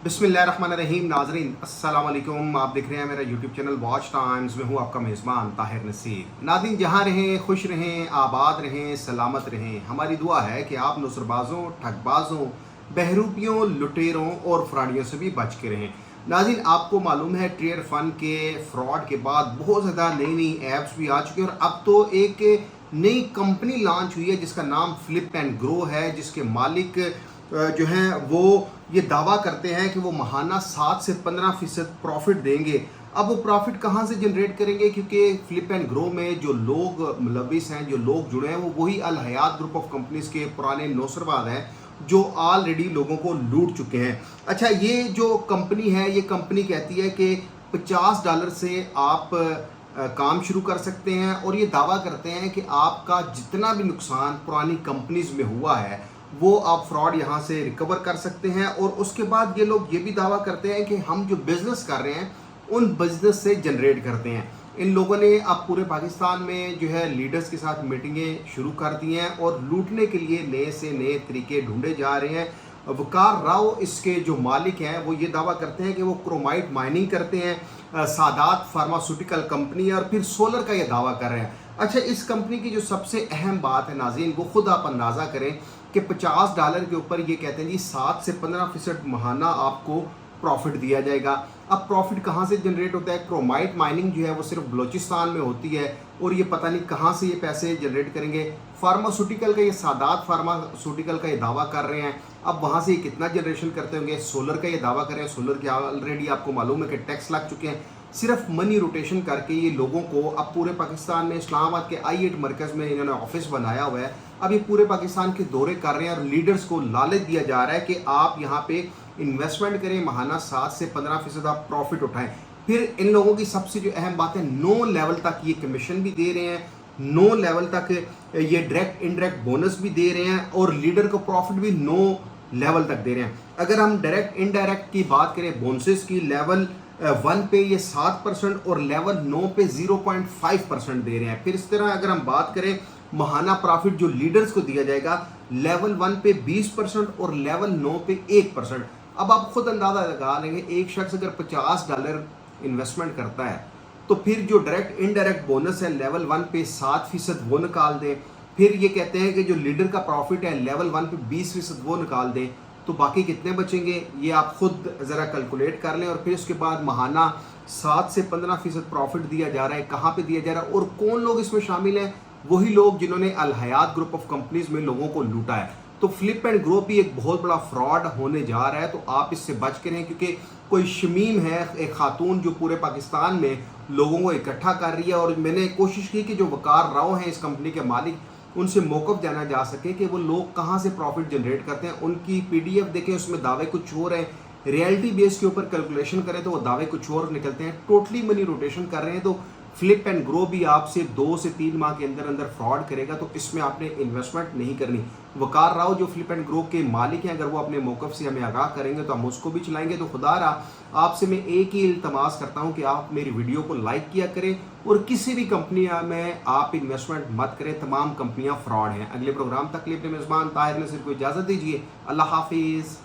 बिस्मिल्लाहिर्रहमानिर्रहीम। नाजरीन अस्सलाम वालेकुम। आप देख रहे हैं मेरा यूट्यूब चैनल वॉच टाइम्स में हूँ आपका मेज़बान ताहिर नसीर। नाज़रीन जहाँ रहें खुश रहें, आबाद रहें, सलामत रहें। हमारी दुआ है कि आप नुसरबाज़ों, ठगबाज़ों, बहरूपियों, लुटेरों और फ्रॉडियों से भी बच के रहें। नाज़रीन आपको मालूम है ट्रेड फंड के फ्रॉड के बाद बहुत ज़्यादा नई नई ऐप्स भी आ चुकी हैं और अब तो एक नई कंपनी लॉन्च हुई है जिसका नाम फ्लिप एंड ग्रो है, जिसके मालिक जो हैं वो ये दावा करते हैं कि वो माहाना 7 से 15% प्रॉफिट देंगे। अब वो प्रॉफिट कहाँ से जनरेट करेंगे, क्योंकि फ्लिप एंड ग्रो में जो लोग मुलविस हैं, जो लोग जुड़े हैं, वो वही अल हयात ग्रुप ऑफ कंपनीज के पुराने नौसरबाज हैं जो ऑलरेडी लोगों को लूट चुके हैं। अच्छा, ये जो कंपनी है, ये कंपनी कहती है कि $50 से आप काम शुरू कर सकते हैं और ये दावा करते हैं कि आपका जितना भी नुकसान पुरानी कंपनीज में हुआ है वो आप फ्रॉड यहाँ से रिकवर कर सकते हैं। और उसके बाद ये लोग ये भी दावा करते हैं कि हम जो बिज़नेस कर रहे हैं उन बिज़नेस से जनरेट करते हैं। इन लोगों ने अब पूरे पाकिस्तान में जो है लीडर्स के साथ मीटिंगें शुरू कर दी हैं और लूटने के लिए नए से नए तरीके ढूंढे जा रहे हैं। वकार राव इसके जो मालिक हैं वो ये दावा करते हैं कि वो क्रोमाइट माइनिंग करते हैं, सादात फार्मास्यूटिकल कंपनी है, और फिर सोलर का ये दावा कर रहे हैं। अच्छा, इस कंपनी की जो सबसे अहम बात है नाज़रीन, वो खुद आप अंदाज़ा करें कि $50 के ऊपर ये कहते हैं जी 7 से 15% माहाना आपको प्रॉफिट दिया जाएगा। अब प्रॉफिट कहाँ से जनरेट होता है? क्रोमाइट माइनिंग जो है वो सिर्फ बलोचिस्तान में होती है और ये पता नहीं कहाँ से ये पैसे जनरेट करेंगे। फार्मास्यूटिकल का ये सादात फार्मास्यूटिकल का ये दावा कर रहे हैं, अब वहाँ से ये कितना जनरेशन करते होंगे। सोलर का ये दावा कर रहे हैं, सोलर के ऑलरेडी आपको मालूम है कि टैक्स लग चुके हैं। सिर्फ मनी रोटेशन करके ये लोगों को अब पूरे पाकिस्तान में इस्लामाबाद के I8 मरकज़ में इन्होंने ऑफिस बनाया हुआ है। अब ये पूरे पाकिस्तान के दौरे कर रहे हैं और लीडर्स को लालच दिया जा रहा है कि आप यहाँ पे इन्वेस्टमेंट करें, माहाना 7 से 15% आप प्रॉफिट उठाएं। फिर इन लोगों की सबसे जो अहम बात है, 9 लेवल तक ये कमीशन भी दे रहे हैं, 9 लेवल तक ये डायरेक्ट इनडायरेक्ट बोनस भी दे रहे हैं और लीडर को प्रॉफिट भी 9 लेवल तक दे रहे हैं। अगर हम डायरेक्ट इनडायरेक्ट की बात करें बोनसेस की, लेवल 1 पे ये 7% और लेवल 9 पे 0.5% दे रहे हैं। फिर इस तरह अगर हम बात करें माहाना प्रॉफिट जो लीडर्स को दिया जाएगा, लेवल 1 पे 20% और लेवल 9 पे 1%। अब आप खुद अंदाज़ा लगा लेंगे, एक शख्स अगर $50 इन्वेस्टमेंट करता है तो फिर जो डायरेक्ट इनडायरेक्ट बोनस है लेवल 1 पे 7% वो निकाल दें। फिर ये कहते हैं कि जो लीडर का प्रॉफिट है लेवल 1 पे 20% वो निकाल दें, तो बाकी कितने बचेंगे ये आप खुद ज़रा कैलकुलेट कर लें। और फिर उसके बाद माहाना 7 से 15% प्रॉफिट दिया जा रहा है, कहाँ पे दिया जा रहा है और कौन लोग इसमें शामिल हैं? वही लोग जिन्होंने अल हयात ग्रुप ऑफ कंपनीज में लोगों को लूटा है। तो फ्लिप एंड ग्रो भी एक बहुत बड़ा फ्रॉड होने जा रहा है, तो आप इससे बच के रहें, क्योंकि कोई शमीम है, एक खातून जो पूरे पाकिस्तान में लोगों को इकट्ठा कर रही है। और मैंने कोशिश की कि जो वकार राव हैं इस कंपनी के मालिक, उनसे मौक़िफ़ जाना जा सके कि वो लोग कहाँ से प्रॉफिट जनरेट करते हैं। उनकी PDF देखें, उसमें दावे कुछ और हैं, रियलिटी बेस के ऊपर कैलकुलेशन करें तो वो दावे कुछ और निकलते हैं। टोटली मनी रोटेशन कर रहे हैं। तो फ्लिप एंड ग्रो भी आपसे 2 से 3 माह के अंदर अंदर फ्रॉड करेगा, तो इसमें आपने इन्वेस्टमेंट नहीं करनी। वकार राव जो फ्लिप एंड ग्रो के मालिक हैं, अगर वो अपने मौक़िफ़ से हमें आगाह करेंगे तो हम उसको भी चलाएंगे। तो खुदा रहा आपसे मैं एक ही इल्तमास करता हूँ कि आप मेरी वीडियो को लाइक किया करें और किसी भी कंपनी में आप इन्वेस्टमेंट मत करें, तमाम कंपनियाँ फ्रॉड हैं। अगले प्रोग्राम तक के लिए अपने मेज़बान ताहिर नसीर को इजाज़त दीजिए। अल्लाह हाफिज़।